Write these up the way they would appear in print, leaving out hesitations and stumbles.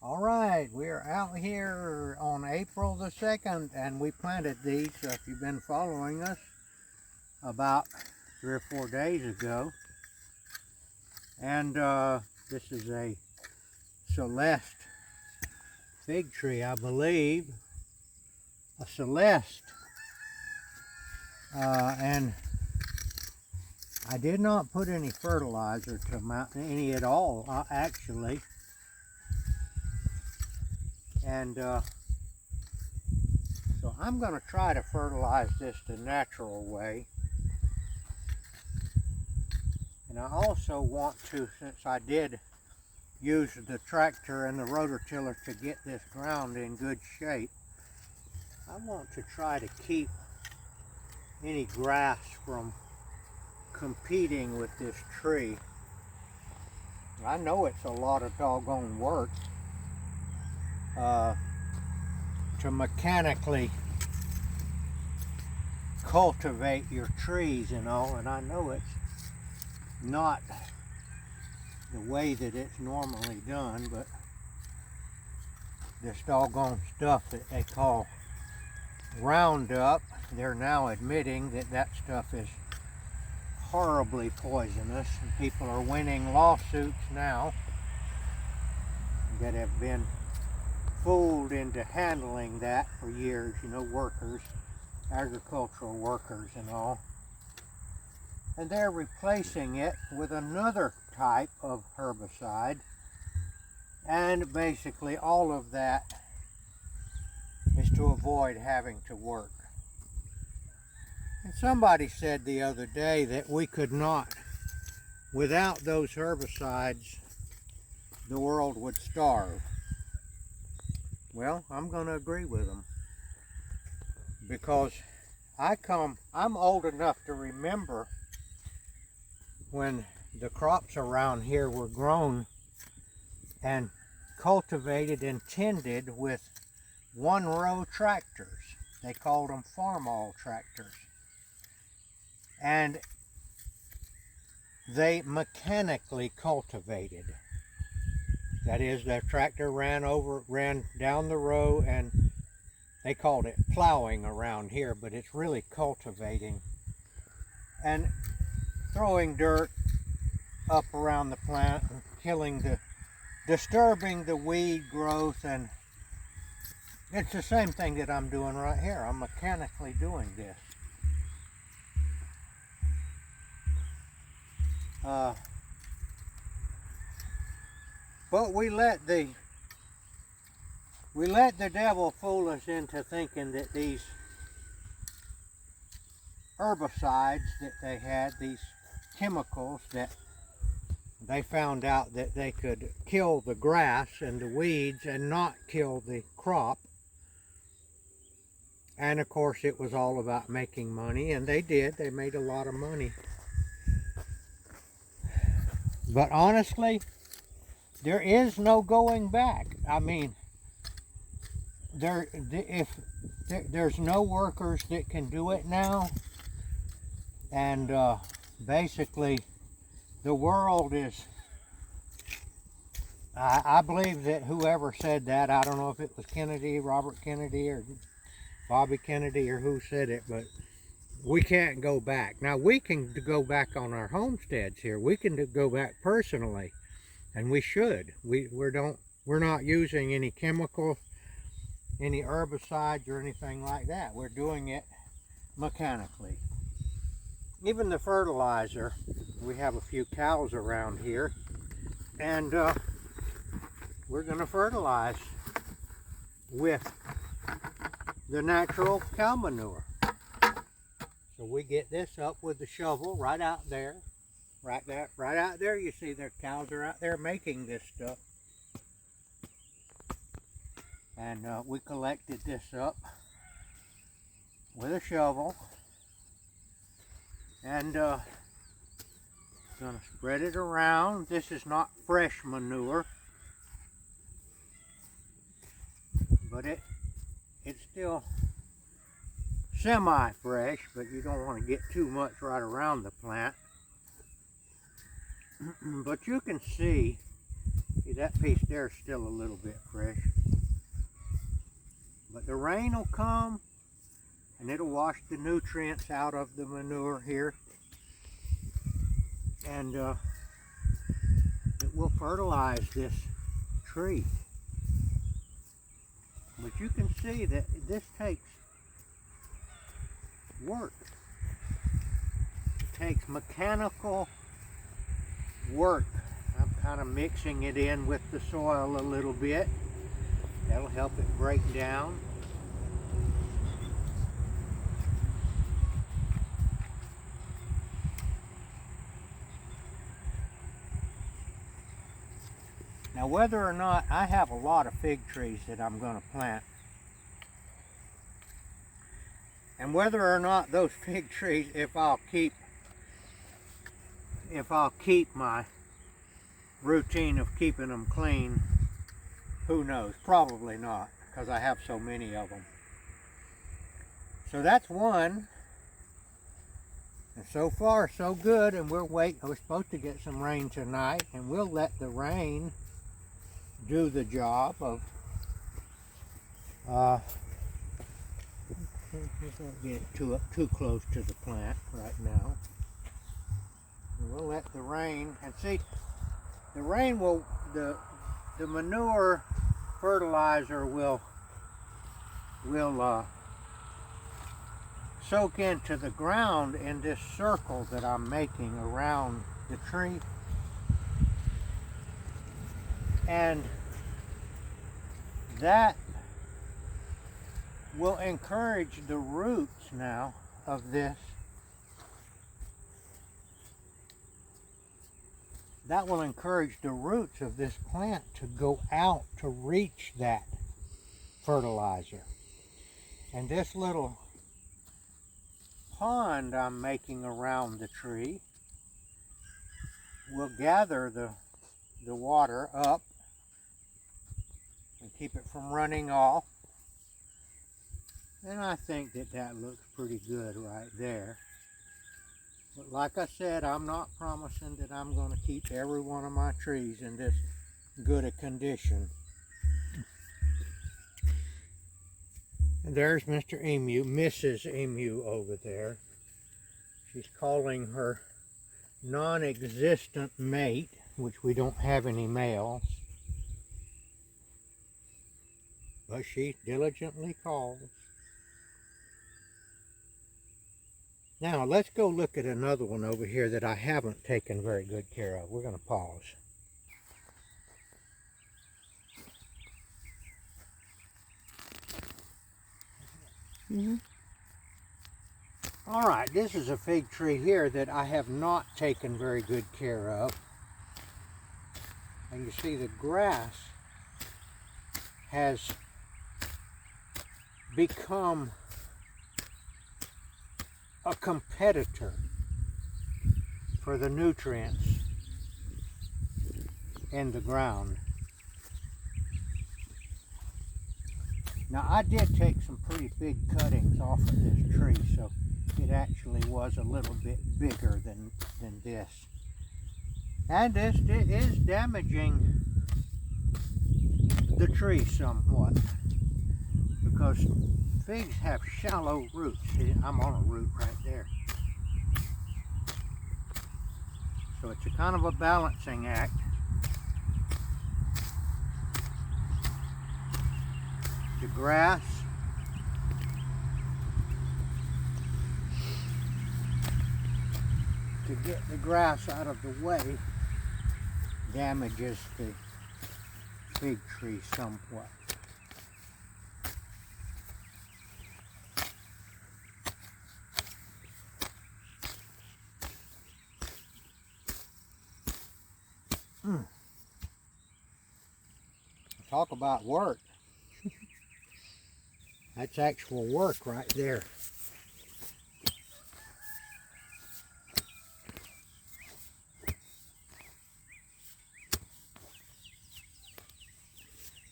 All right, we're out here on April the 2nd, and we planted these, if you've been following us, about 3 or 4 days ago. And this is a Celeste fig tree, I believe. A Celeste. And I did not put any fertilizer to mount any at all, actually. And so I'm going to try to fertilize this the natural way. And I also want to, since I did use the tractor and the rototiller to get this ground in good shape, I want to try to keep any grass from competing with this tree. I know it's a lot of doggone work to mechanically cultivate your trees and all, and I know it's not the way that it's normally done, but this doggone stuff that they call Roundup, they're now admitting that that stuff is horribly poisonous, and people are winning lawsuits now that have been fooled into handling that for years, you know, workers, agricultural workers and all. And they're replacing it with another type of herbicide, and basically all of that is to avoid having to work. And somebody said the other day that we could not, without those herbicides, the world would starve. Well, I'm going to agree with them, because I'm old enough to remember when the crops around here were grown and cultivated and tended with one-row tractors. They called them farm-all tractors. And they mechanically cultivated. That is, the tractor ran down the row, and they called it plowing around here, but it's really cultivating. And throwing dirt up around the plant, and disturbing the weed growth, and it's the same thing that I'm doing right here. I'm mechanically doing this. But we let the devil fool us into thinking that these herbicides that they had, these chemicals that they found out that they could kill the grass and the weeds and not kill the crop. And of course it was all about making money, and they did. They made a lot of money. But honestly, there is no going back. I mean, there's no workers that can do it now, and basically the world is, I believe that whoever said that, I don't know if it was Kennedy, Robert Kennedy, or Bobby Kennedy, or who said it, but we can't go back. Now, we can go back on our homesteads here. We can go back personally, and we should. We're not using any chemicals, any herbicides or anything like that. We're doing it mechanically. Even the fertilizer, we have a few cows around here, and we're going to fertilize with the natural cow manure. So we get this up with the shovel right out there. Right out there, you see their cows are out there making this stuff. And we collected this up with a shovel, and gonna spread it around. This is not fresh manure, but it's still semi-fresh, but you don't want to get too much right around the plant. But you can see See, that piece there is still a little bit fresh. But the rain will come and it'll wash the nutrients out of the manure here. And it will fertilize this tree. But you can see that this takes work. It takes mechanical work. I'm kind of mixing it in with the soil a little bit. That'll help it break down. Now, whether or not, I have a lot of fig trees that I'm going to plant. And whether or not those fig trees, if I'll keep my routine of keeping them clean, who knows? Probably not, because I have so many of them. So that's one. And so far, so good. And we're supposed to get some rain tonight, and we'll let the rain do the job of don't get too close to the plant right now. And we'll let the rain, and see, the rain will, the manure fertilizer will soak into the ground in this circle that I'm making around the tree. And that will encourage the roots now of this. That will encourage the roots of this plant to go out to reach that fertilizer. And this little pond I'm making around the tree will gather the water up and keep it from running off. And I think that looks pretty good right there. But like I said, I'm not promising that I'm going to keep every one of my trees in this good a condition. And there's Mr. Emu, Mrs. Emu over there. She's calling her non-existent mate, which we don't have any males. But she diligently calls. Now let's go look at another one over here that I haven't taken very good care of. We're going to pause. All right, this is a fig tree here that I have not taken very good care of. And you see the grass has become a competitor for the nutrients in the ground. Now I did take some pretty big cuttings off of this tree, so it actually was a little bit bigger than this. And this is damaging the tree somewhat, because figs have shallow roots. See, I'm on a root right there. So it's a kind of a balancing act. The grass to get the grass out of the way damages the fig tree somewhat. Talk about work. That's actual work right there.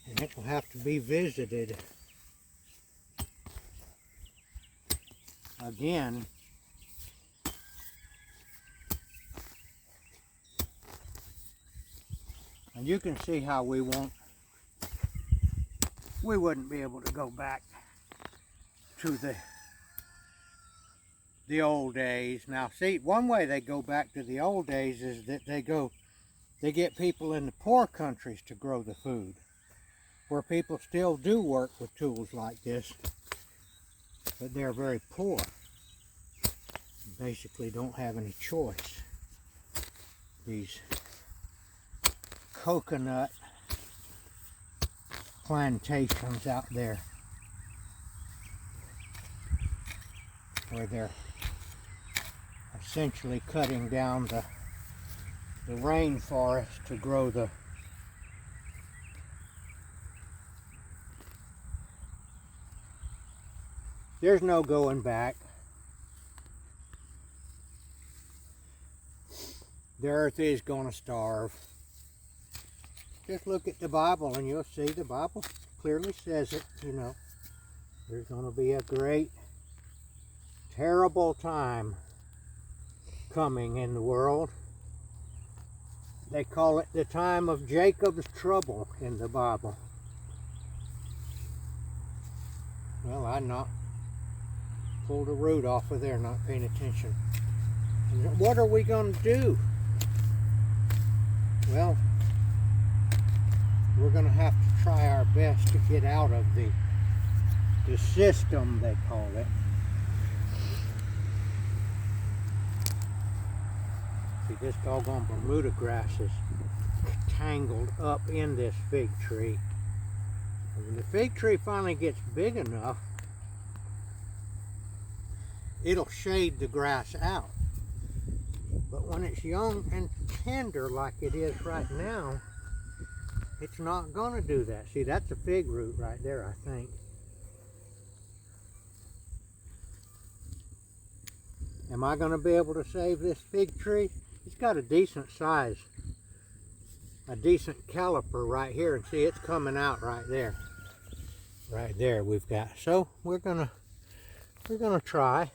And it will have to be visited again And you can see how we wouldn't be able to go back to the old days. Now see, one way they go back to the old days is that they get people in the poor countries to grow the food, where people still do work with tools like this, but they're very poor. Basically don't have any choice. These coconut plantations out there where they're essentially cutting down the rainforest to grow there's no going back. The earth is going to starve. Just look at the Bible and you'll see the Bible clearly says it, you know. There's going to be a great, terrible time coming in the world. They call it the time of Jacob's trouble in the Bible. Well, I pulled a root off of there, not paying attention. And what are we going to do? Well, we're going to have to try our best to get out of the system, they call it. See, this doggone Bermuda grass is tangled up in this fig tree. And when the fig tree finally gets big enough, it'll shade the grass out. But when it's young and tender like it is right now, it's not going to do that. See, that's a fig root right there, I think. Am I going to be able to save this fig tree? It's got a decent size, a decent caliper right here, and see, it's coming out right there. Right there we've got. So we're gonna try.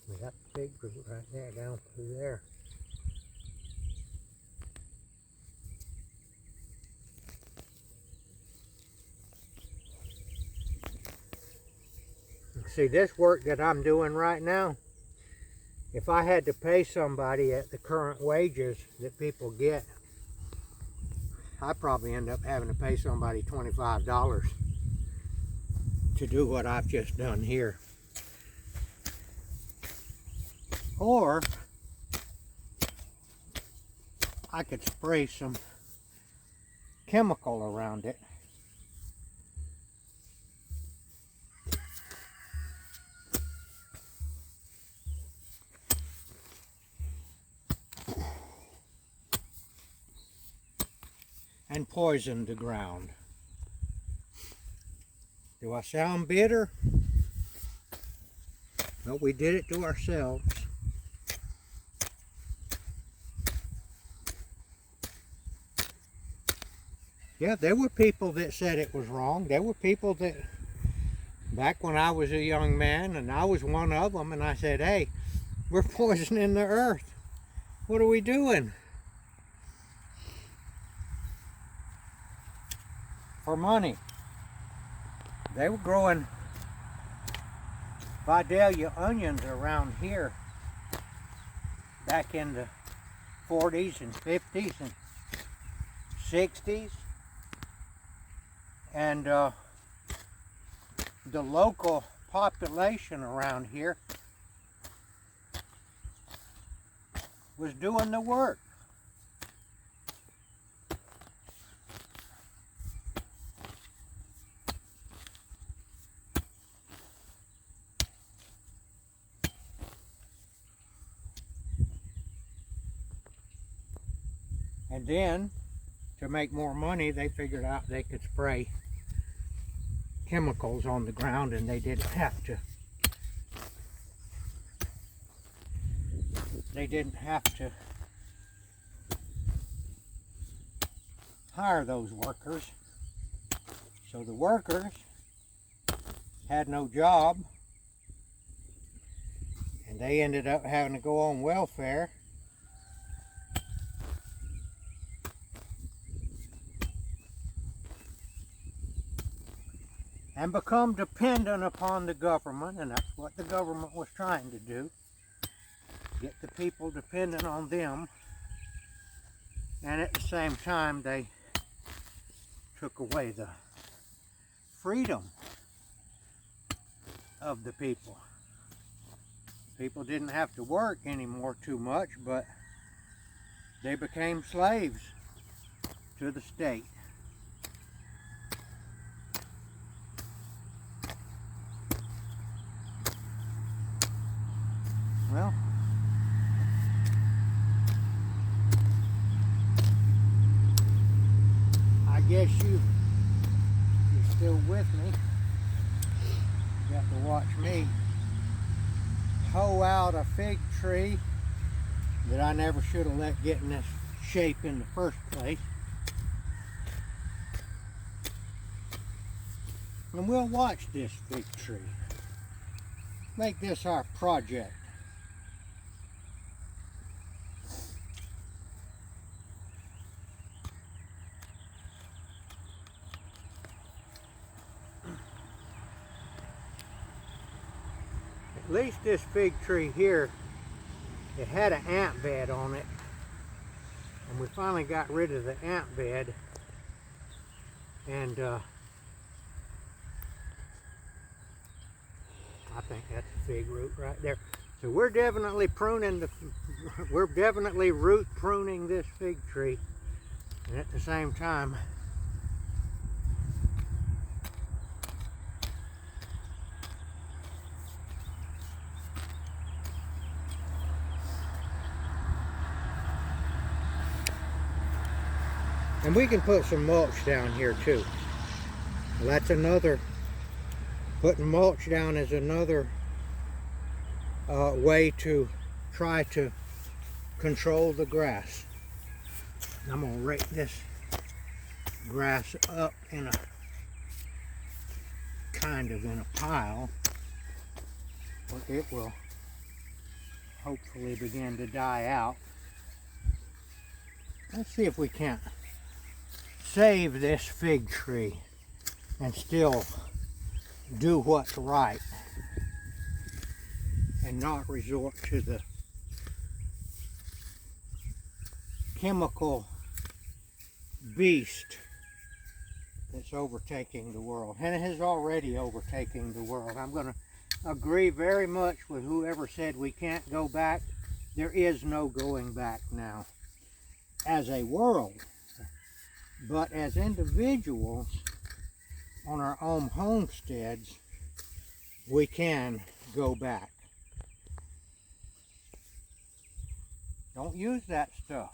We got the fig root right there, down through there. See, this work that I'm doing right now, if I had to pay somebody at the current wages that people get, I'd probably end up having to pay somebody $25 to do what I've just done here. Or I could spray some chemical around it. And poison the ground. Do I sound bitter? No, we did it to ourselves. Yeah, there were people that said it was wrong. There were people that, back when I was a young man, and I was one of them, and I said, hey, we're poisoning the earth. What are we doing? For money. They were growing Vidalia onions around here back in the 40s and 50s and 60s. And the local population around here was doing the work. And then, to make more money, they figured out they could spray chemicals on the ground, and they didn't have to. They didn't have to hire those workers. So the workers had no job, and they ended up having to go on welfare. And become dependent upon the government, and that's what the government was trying to do. Get the people dependent on them, and at the same time they took away the freedom of the people. People didn't have to work anymore too much, but they became slaves to the state. Well, I guess you're still with me. You got to watch me hoe out a fig tree that I never should have let get in this shape in the first place. And we'll watch this fig tree. Make this our project. At least this fig tree here, it had an ant bed on it, and we finally got rid of the ant bed, and I think that's a fig root right there. So we're definitely pruning we're definitely root pruning this fig tree, and at the same time and we can put some mulch down here too. Well, that's another, putting mulch down is another way to try to control the grass. I'm going to rake this grass up in a kind of in a pile where it will hopefully begin to die out. Let's see if we can't save this fig tree and still do what's right and not resort to the chemical beast that's overtaking the world, and it has already overtaken the world. I'm going to agree very much with whoever said we can't go back. There is no going back now as a world. But as individuals on our own homesteads, we can go back. Don't use that stuff.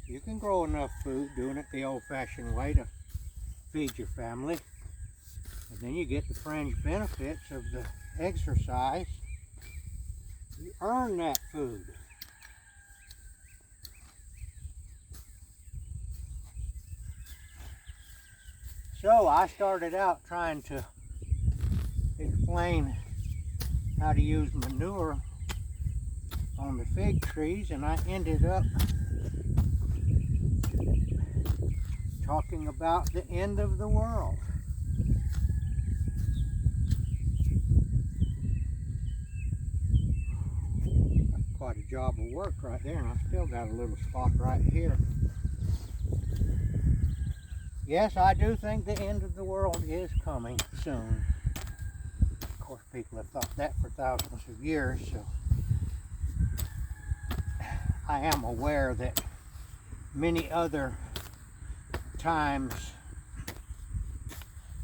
You can grow enough food doing it the old-fashioned way to feed your family. And then you get the fringe benefits of the exercise. You earn that food. So I started out trying to explain how to use manure on the fig trees, and I ended up talking about the end of the world. That's quite a job of work right there, and I still got a little spot right here. Yes, I do think the end of the world is coming soon. Of course, people have thought that for thousands of years, so I am aware that many other times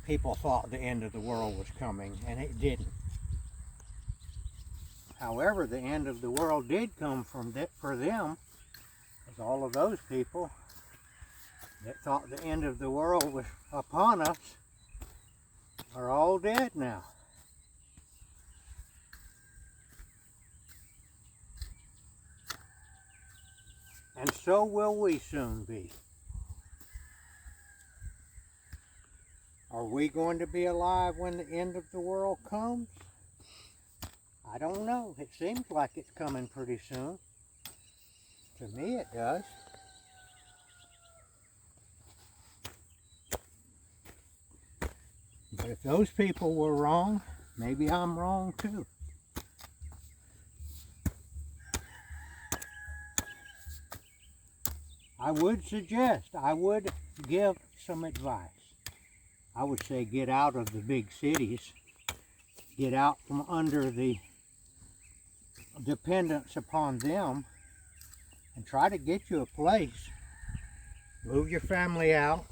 people thought the end of the world was coming, and it didn't. However, the end of the world did come for them, because all of those people that thought the end of the world was upon us are all dead now. And so will we soon be. Are we going to be alive when the end of the world comes? I don't know. It seems like it's coming pretty soon. To me it does. But if those people were wrong, maybe I'm wrong too. I would suggest, I would give some advice. I would say get out of the big cities. Get out from under the dependence upon them and try to get you a place. Move your family out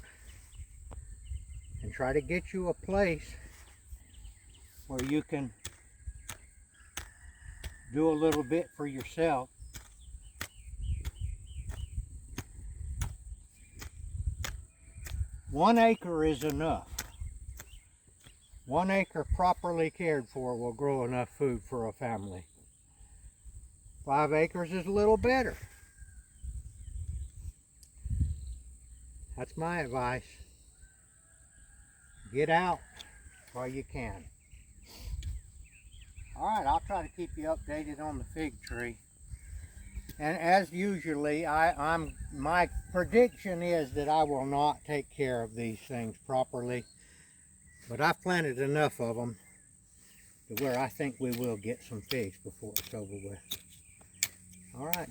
and try to get you a place where you can do a little bit for yourself. One acre is enough. 1 acre properly cared for will grow enough food for a family. 5 acres is a little better. That's my advice. Get out while you can. Alright, I'll try to keep you updated on the fig tree. And as usually, my prediction is that I will not take care of these things properly. But I've planted enough of them to where I think we will get some figs before it's over with. Alright,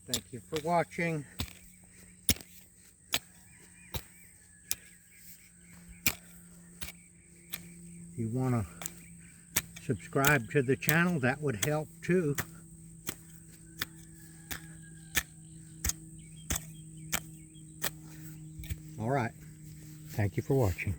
thank you for watching. If you want to subscribe to the channel, that would help too. Alright, thank you for watching.